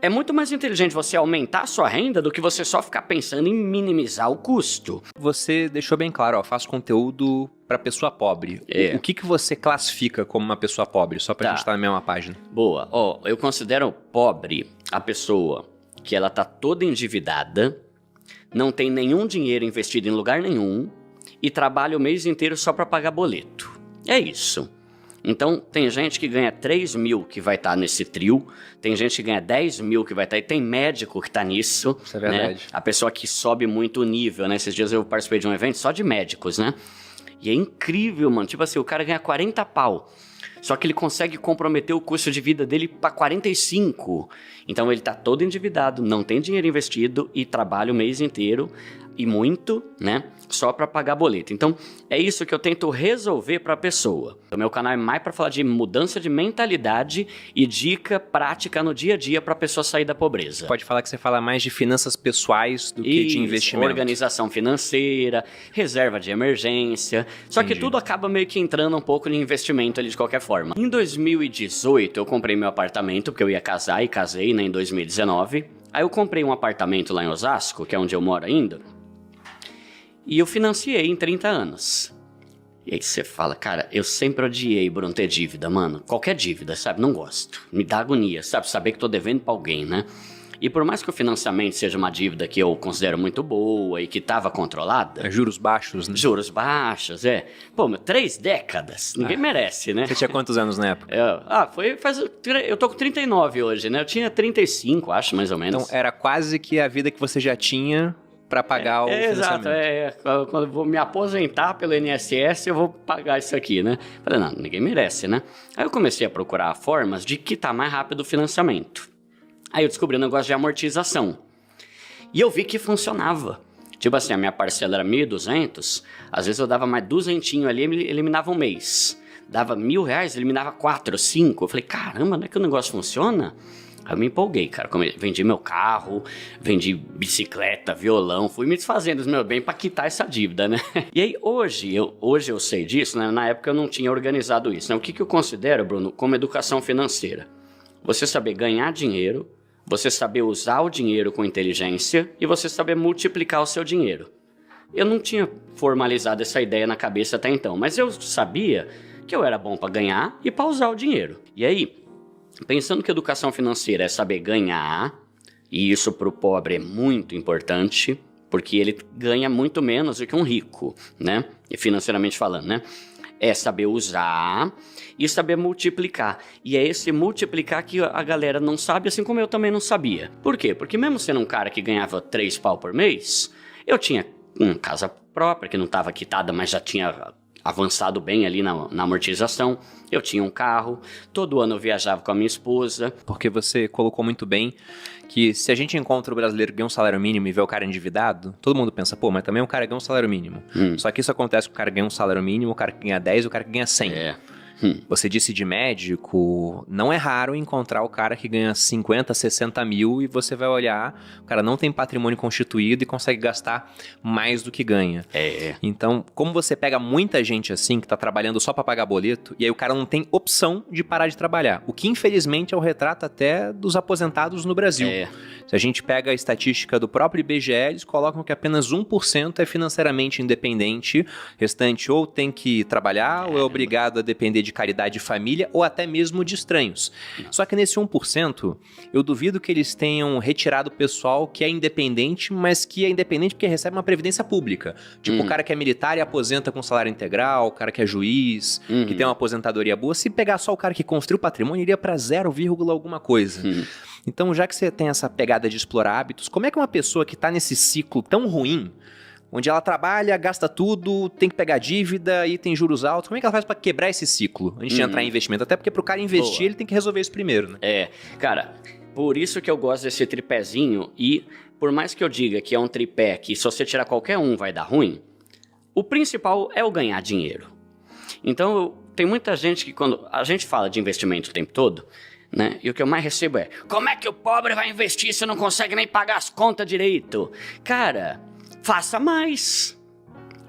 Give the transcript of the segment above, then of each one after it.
É muito mais inteligente você aumentar a sua renda do que você só ficar pensando em minimizar o custo. Você deixou bem claro, ó, faço conteúdo para pessoa pobre. O que você classifica como uma pessoa pobre? Só pra gente estar na mesma página. Boa. Ó, eu considero pobre a pessoa que ela tá toda endividada, não tem nenhum dinheiro investido em lugar nenhum e trabalha o mês inteiro só para pagar boleto. É isso. Então, tem gente que ganha 3 mil que vai estar nesse trio, tem gente que ganha 10 mil que vai estar, e tem médico que tá nisso. Isso é verdade. Né? A pessoa que sobe muito o nível, né? Esses dias eu participei de um evento só de médicos, né? E é incrível, mano. Tipo assim, o cara ganha 40 pau. Só que ele consegue comprometer o custo de vida dele para 45. Então ele tá todo endividado, não tem dinheiro investido e trabalha o mês inteiro e muito, né? Só para pagar boleto. Então é isso que eu tento resolver para a pessoa. O meu canal é mais para falar de mudança de mentalidade e dica prática no dia a dia para a pessoa sair da pobreza. Pode falar que você fala mais de finanças pessoais do que de investimento. Organização financeira, reserva de emergência. Só que tudo acaba meio que entrando um pouco em investimento ali de qualquer forma. Em 2018 eu comprei meu apartamento, porque eu ia casar e casei, né, em 2019. Aí eu comprei um apartamento lá em Osasco, que é onde eu moro ainda. E eu financiei em 30 anos. E aí você fala, cara, eu sempre odiei, Bruno, ter dívida, mano. Qualquer dívida, sabe? Não gosto. Me dá agonia, sabe? Saber que tô devendo pra alguém, né? E por mais que o financiamento seja uma dívida que eu considero muito boa e que tava controlada... Juros baixos, né? Juros baixos, é. Pô, 3 décadas. Ninguém merece, né? Você tinha quantos anos na época? Eu tô com 39 hoje, né? Eu tinha 35, acho, mais ou menos. Então era quase que a vida que você já tinha... para pagar o financiamento. Exato, quando eu vou me aposentar pelo INSS, eu vou pagar isso aqui, né? Falei, não, ninguém merece, né? Aí eu comecei a procurar formas de quitar mais rápido o financiamento. Aí eu descobri um negócio de amortização. E eu vi que funcionava. Tipo assim, a minha parcela era 1.200, às vezes eu dava mais 200 ali e eliminava um mês. Dava R$1.000, eliminava 4, 5. Eu falei, caramba, não é que o negócio funciona? Aí eu me empolguei, cara. Vendi meu carro, vendi bicicleta, violão, fui me desfazendo dos meus bens pra quitar essa dívida, né? E aí hoje eu sei disso, né? Na época eu não tinha organizado isso, né? O que eu considero, Bruno, como educação financeira? Você saber ganhar dinheiro, você saber usar o dinheiro com inteligência e você saber multiplicar o seu dinheiro. Eu não tinha formalizado essa ideia na cabeça até então, mas eu sabia que eu era bom pra ganhar e pra usar o dinheiro. E aí... pensando que educação financeira é saber ganhar, e isso para o pobre é muito importante, porque ele ganha muito menos do que um rico, né? Financeiramente falando, né? É saber usar e saber multiplicar. E é esse multiplicar que a galera não sabe, assim como eu também não sabia. Por quê? Porque mesmo sendo um cara que ganhava 3 pau por mês, eu tinha uma casa própria, que não estava quitada, mas já tinha... avançado bem ali na amortização. Eu tinha um carro, todo ano eu viajava com a minha esposa. Porque você colocou muito bem que se a gente encontra o brasileiro que ganha um salário mínimo e vê o cara endividado, todo mundo pensa, pô, mas também o cara ganha um salário mínimo. Só que isso acontece com o cara que ganha um salário mínimo, o cara que ganha 10 e o cara que ganha 100. Você disse de médico, não é raro encontrar o cara que ganha 50, 60 mil e você vai olhar, o cara não tem patrimônio constituído e consegue gastar mais do que ganha. Então, como você pega muita gente assim, que tá trabalhando só para pagar boleto, e aí o cara não tem opção de parar de trabalhar, o que infelizmente é o retrato até dos aposentados no Brasil. Se a gente pega a estatística do próprio IBGE, eles colocam que apenas 1% é financeiramente independente, o restante ou tem que trabalhar ou é obrigado a depender de caridade de família ou até mesmo de estranhos. Só que nesse 1%, eu duvido que eles tenham retirado o pessoal que é independente, mas que é independente porque recebe uma previdência pública. Tipo, o cara que é militar e aposenta com salário integral, o cara que é juiz, que tem uma aposentadoria boa. Se pegar só o cara que construiu patrimônio, iria para 0, alguma coisa. Então, já que você tem essa pegada de explorar hábitos, como é que uma pessoa que está nesse ciclo tão ruim, onde ela trabalha, gasta tudo, tem que pegar dívida e tem juros altos, como é que ela faz para quebrar esse ciclo antes de entrar em investimento? Até porque pro cara investir, ele tem que resolver isso primeiro, né? Cara, por isso que eu gosto desse tripézinho e por mais que eu diga que é um tripé que se você tirar qualquer um vai dar ruim, o principal é o ganhar dinheiro. Então, tem muita gente que quando a gente fala de investimento o tempo todo, né? E o que eu mais recebo é, como é que o pobre vai investir se não consegue nem pagar as contas direito? Cara, faça mais.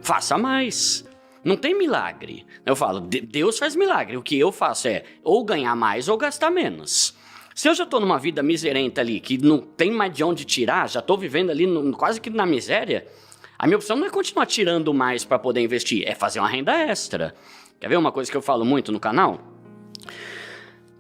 Faça mais. Não tem milagre. Eu falo, Deus faz milagre. O que eu faço é ou ganhar mais ou gastar menos. Se eu já tô numa vida miserenta ali, que não tem mais de onde tirar, já tô vivendo ali quase que na miséria, a minha opção não é continuar tirando mais para poder investir, é fazer uma renda extra. Quer ver uma coisa que eu falo muito no canal?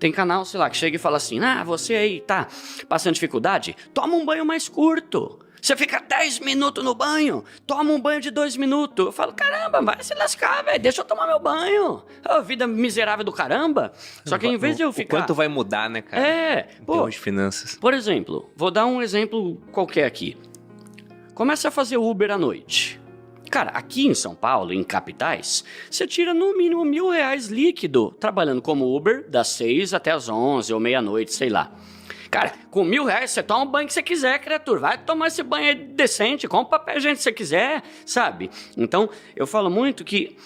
Tem canal, sei lá, que chega e fala assim, você aí tá passando dificuldade, toma um banho mais curto. Você fica 10 minutos no banho, toma um banho de 2 minutos. Eu falo, caramba, vai se lascar, velho, deixa eu tomar meu banho. Oh, vida miserável do caramba. Só que em vez de eu ficar... O quanto vai mudar, né, cara? Em termos de finanças. Por exemplo, vou dar um exemplo qualquer aqui. Comece a fazer Uber à noite. Cara, aqui em São Paulo, em capitais, você tira no mínimo R$1.000 líquido trabalhando como Uber das 6 até as 11 ou meia-noite, sei lá. Cara, com R$1.000 você toma o banho que você quiser, criatura. Vai tomar esse banho aí decente, compra o papel higiênico que você quiser, sabe? Então, eu falo muito que,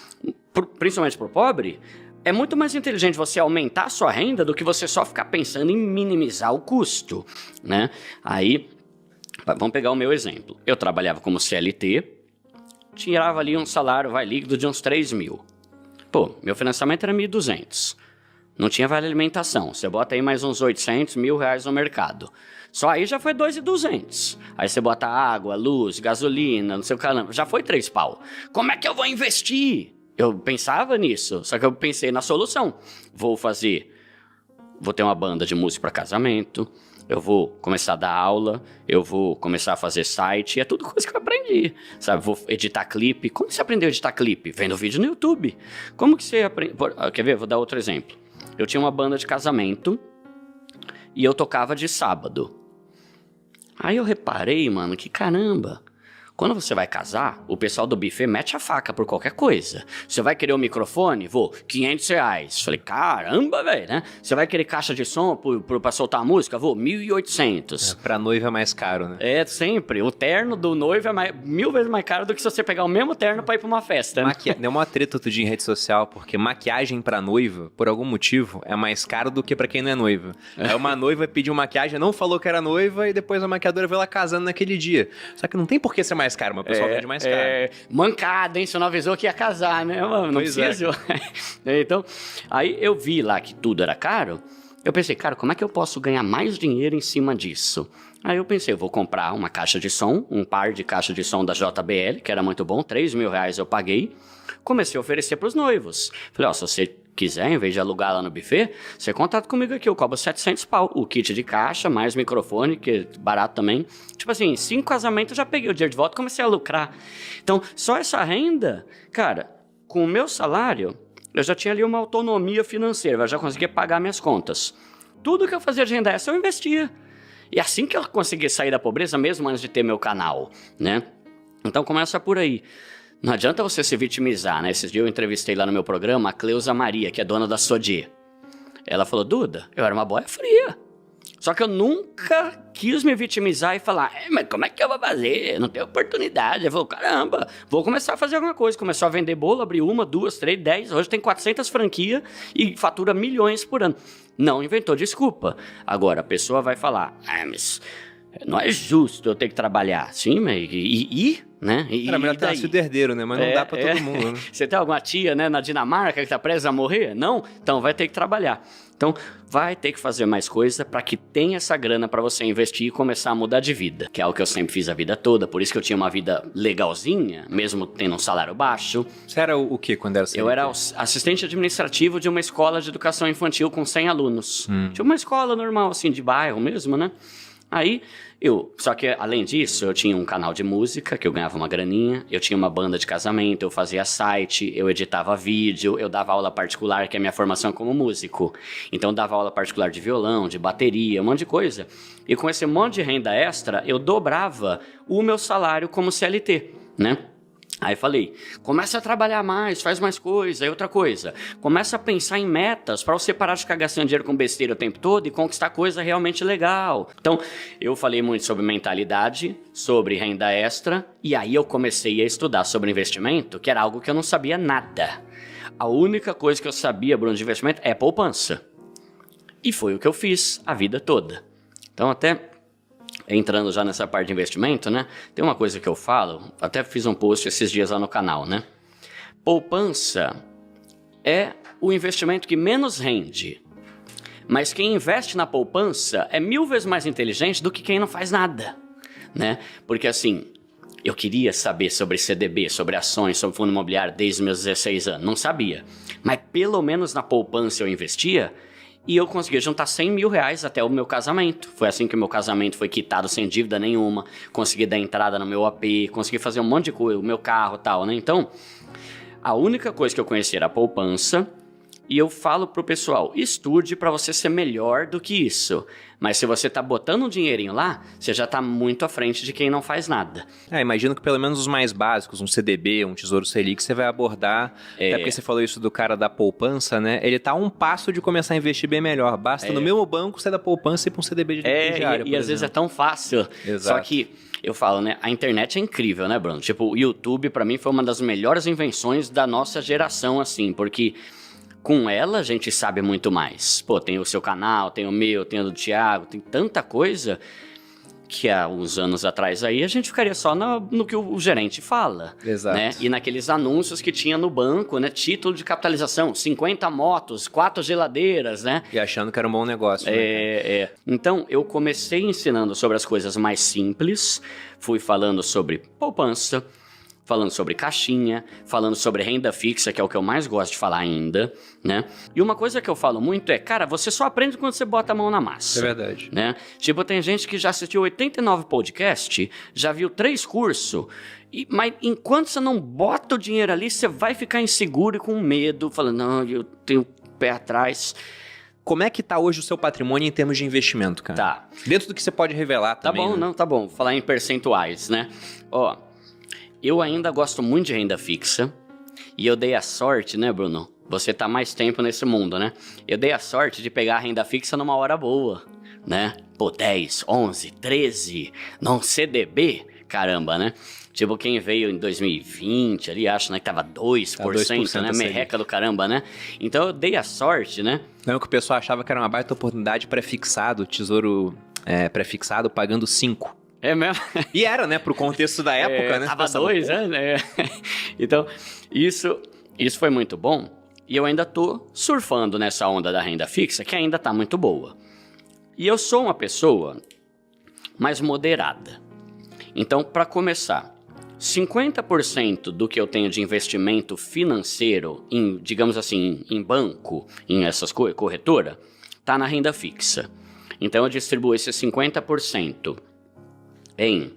principalmente pro pobre, é muito mais inteligente você aumentar a sua renda do que você só ficar pensando em minimizar o custo, né? Aí, vamos pegar o meu exemplo. Eu trabalhava como CLT, tirava ali um salário líquido de uns 3 mil. Pô, meu financiamento era 1.200. Não tinha vale alimentação. Você bota aí mais uns 800, R$1.000 no mercado. Só aí já foi 2.200. Aí você bota água, luz, gasolina, não sei o caramba. Já foi 3 pau. Como é que eu vou investir? Eu pensava nisso, só que eu pensei na solução. Vou ter uma banda de música para casamento, eu vou começar a dar aula, eu vou começar a fazer site, é tudo coisa que eu aprendi, sabe? Vou editar clipe. Como que você aprendeu a editar clipe? Vendo vídeo no YouTube. Como que você aprende... Quer ver? Vou dar outro exemplo. Eu tinha uma banda de casamento e eu tocava de sábado. Aí eu reparei, mano, que caramba... Quando você vai casar, o pessoal do buffet mete a faca por qualquer coisa. Você vai querer um microfone? Vou, R$500. Falei, caramba, velho, né? Você vai querer caixa de som pra soltar a música? Vou, 1.800. Pra noiva é mais caro, né? É, sempre. O terno do noivo é 1.000 vezes mais caro do que se você pegar o mesmo terno pra ir pra uma festa, né? Deu uma treta outro dia em rede social, porque maquiagem pra noiva, por algum motivo, é mais caro do que pra quem não é noiva. Aí uma noiva pediu maquiagem, não falou que era noiva, e depois a maquiadora veio lá casando naquele dia. Só que não tem por que ser mais caro, mas o pessoal vende mais caro. Mancada, hein? Você não avisou que ia casar, né? Mano, não precisa. Então, aí eu vi lá que tudo era caro. Eu pensei, cara, como é que eu posso ganhar mais dinheiro em cima disso? Aí eu pensei, eu vou comprar uma caixa de som, um par de caixa de som da JBL, que era muito bom, R$3.000 eu paguei. Comecei a oferecer pros noivos. Falei, ó, se você quiser, em vez de alugar lá no buffet, você contata comigo aqui, eu cobro 700 pau. O kit de caixa, mais microfone, que é barato também. Tipo assim, 5 casamentos eu já peguei o dinheiro de volta e comecei a lucrar. Então, só essa renda, cara, com o meu salário, eu já tinha ali uma autonomia financeira, eu já conseguia pagar minhas contas. Tudo que eu fazia de renda extra, eu investia. E assim que eu consegui sair da pobreza, mesmo antes de ter meu canal, né? Então, começa por aí. Não adianta você se vitimizar, né? Esses dias eu entrevistei lá no meu programa a Cleusa Maria, que é dona da Sodier. Ela falou, Duda, eu era uma boia fria. Só que eu nunca quis me vitimizar e falar, mas como é que eu vou fazer? Não tenho oportunidade. Eu falei, caramba, vou começar a fazer alguma coisa. Começou a vender bolo, abrir 1, 2, 3, 10. Hoje tem 400 franquias e fatura milhões por ano. Não inventou desculpa. Agora, a pessoa vai falar, mas não é justo eu ter que trabalhar. Sim, mas né? Era melhor ter nascido herdeiro, né? Mas não dá pra todo mundo, né? Você tem alguma tia, né, na Dinamarca que tá presa a morrer? Não? Então vai ter que trabalhar. Então vai ter que fazer mais coisa para que tenha essa grana para você investir e começar a mudar de vida. Que é algo que eu sempre fiz a vida toda. Por isso que eu tinha uma vida legalzinha, mesmo tendo um salário baixo. Você era o quê quando era CLT? Eu era assistente administrativo de uma escola de educação infantil com 100 alunos. Tinha uma escola normal, assim, de bairro mesmo, né? Aí, só que além disso, eu tinha um canal de música, que eu ganhava uma graninha, eu tinha uma banda de casamento, eu fazia site, eu editava vídeo, eu dava aula particular, que é a minha formação como músico. Então, eu dava aula particular de violão, de bateria, um monte de coisa. E com esse monte de renda extra, eu dobrava o meu salário como CLT, né? Aí falei, começa a trabalhar mais, faz mais coisa. Aí outra coisa, começa a pensar em metas para você parar de ficar gastando dinheiro com besteira o tempo todo e conquistar coisa realmente legal. Então, eu falei muito sobre mentalidade, sobre renda extra, e aí eu comecei a estudar sobre investimento, que era algo que eu não sabia nada. A única coisa que eu sabia, Bruno, de investimento é poupança. E foi o que eu fiz a vida toda. Então, até entrando já nessa parte de investimento, né? Tem uma coisa que eu falo, até fiz um post esses dias lá no canal, né? Poupança é o investimento que menos rende. Mas quem investe na poupança é 1000 vezes mais inteligente do que quem não faz nada, né? Porque assim, eu queria saber sobre CDB, sobre ações, sobre fundo imobiliário desde os meus 16 anos. Não sabia. Mas pelo menos na poupança eu investia e eu conseguia juntar 100 mil reais até o meu casamento. Foi assim que o meu casamento foi quitado sem dívida nenhuma. Consegui dar entrada no meu AP, consegui fazer um monte de coisa, o meu carro e tal, né? Então, a única coisa que eu conhecia era a poupança. E eu falo pro pessoal, estude para você ser melhor do que isso. Mas se você tá botando um dinheirinho lá, você já tá muito à frente de quem não faz nada. Imagino que pelo menos os mais básicos, um CDB, um Tesouro Selic, você vai abordar. Até porque você falou isso do cara da poupança, né? Ele tá a um passo de começar a investir bem melhor. Basta no mesmo banco você da poupança e ir pra um CDB de liquidez diária, e às vezes é tão fácil. Exato. Só que eu falo, né? A internet é incrível, né, Bruno? Tipo, o YouTube pra mim foi uma das melhores invenções da nossa geração, assim, porque com ela a gente sabe muito mais. Pô, tem o seu canal, tem o meu, tem o do Thiago, tem tanta coisa que há uns anos atrás aí a gente ficaria só no que o gerente fala. Exato. Né? E naqueles anúncios que tinha no banco, né? Título de capitalização, 50 motos, 4 geladeiras, né? E achando que era um bom negócio. Né? Então, eu comecei ensinando sobre as coisas mais simples, fui falando sobre poupança, falando sobre caixinha, falando sobre renda fixa, que é o que eu mais gosto de falar ainda, né? E uma coisa que eu falo muito é, cara, você só aprende quando você bota a mão na massa. É verdade. Né? Tipo, tem gente que já assistiu 89 podcasts, já viu 3 cursos, mas enquanto você não bota o dinheiro ali, você vai ficar inseguro e com medo, falando, não, eu tenho o pé atrás. Como é que tá hoje o seu patrimônio em termos de investimento, cara? Tá. Dentro do que você pode revelar também. Tá bom, né? não, tá bom. Vou falar em percentuais, né? Ó, eu ainda gosto muito de renda fixa e eu dei a sorte, né, Bruno? Você tá mais tempo nesse mundo, né? Eu dei a sorte de pegar a renda fixa numa hora boa, né? Pô, 10, 11, 13, não CDB, caramba, né? Tipo, quem veio em 2020 ali, acho, né, que tava 2%, né? Merreca do caramba, né? Então eu dei a sorte, né? Lembra que o pessoal achava que era uma baita oportunidade pré-fixado, tesouro pré-fixado pagando 5%. É mesmo? E era, né? Pro contexto da época, né? Tava 2, né? Então, isso foi muito bom. E eu ainda tô surfando nessa onda da renda fixa, que ainda tá muito boa. E eu sou uma pessoa mais moderada. Então, para começar, 50% do que eu tenho de investimento financeiro, em, digamos assim, em banco, em essas coisas, corretora, tá na renda fixa. Então, eu distribuo esses 50% em...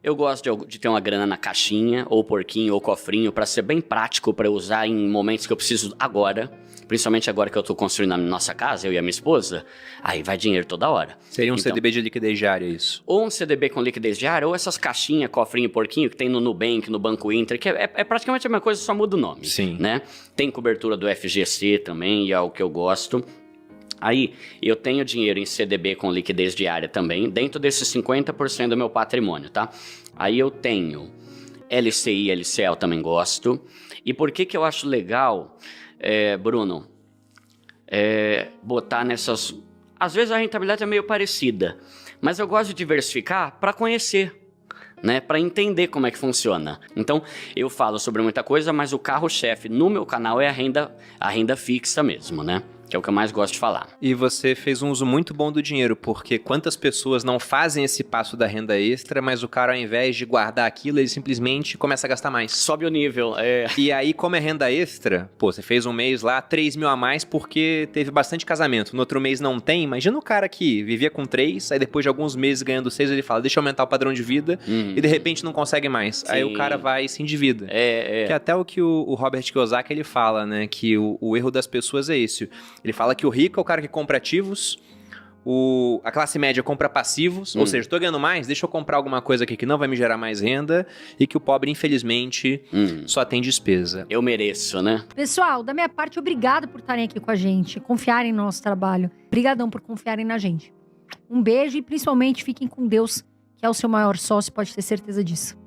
Eu gosto de ter uma grana na caixinha, ou porquinho, ou cofrinho, para ser bem prático, para eu usar em momentos que eu preciso agora. Principalmente agora que eu tô construindo a nossa casa, eu e a minha esposa. Aí vai dinheiro toda hora. Seria um CDB de liquidez diária, isso? Ou um CDB com liquidez diária, ou essas caixinhas, cofrinho e porquinho, que tem no Nubank, no Banco Inter, que é praticamente a mesma coisa, só muda o nome. Sim. Né? Tem cobertura do FGC também, e é o que eu gosto. Aí, eu tenho dinheiro em CDB com liquidez diária também, dentro desses 50% do meu patrimônio, tá? Aí eu tenho LCI, LCL também gosto. E por que eu acho legal, Bruno, botar nessas... Às vezes a rentabilidade é meio parecida, mas eu gosto de diversificar para conhecer, né? Para entender como é que funciona. Então, eu falo sobre muita coisa, mas o carro-chefe no meu canal é a renda fixa mesmo, né? Que é o que eu mais gosto de falar. E você fez um uso muito bom do dinheiro, porque quantas pessoas não fazem esse passo da renda extra, mas o cara, ao invés de guardar aquilo, ele simplesmente começa a gastar mais. Sobe o nível, E aí, como é renda extra, pô, você fez um mês lá, 3 mil a mais porque teve bastante casamento. No outro mês não tem. Imagina o cara que vivia com 3, aí depois de alguns meses ganhando 6, ele fala, deixa eu aumentar o padrão de vida, e de repente não consegue mais. Sim. Aí o cara vai e se endivida. Que é até o que o Robert Kiyosaki, ele fala, né, que o erro das pessoas é esse. Ele fala que o rico é o cara que compra ativos, a classe média compra passivos, ou seja, estou ganhando mais, deixa eu comprar alguma coisa aqui que não vai me gerar mais renda, e que o pobre, infelizmente, só tem despesa. Eu mereço, né? Pessoal, da minha parte, obrigado por estarem aqui com a gente, confiarem no nosso trabalho. Obrigadão por confiarem na gente. Um beijo e, principalmente, fiquem com Deus, que é o seu maior sócio, pode ter certeza disso.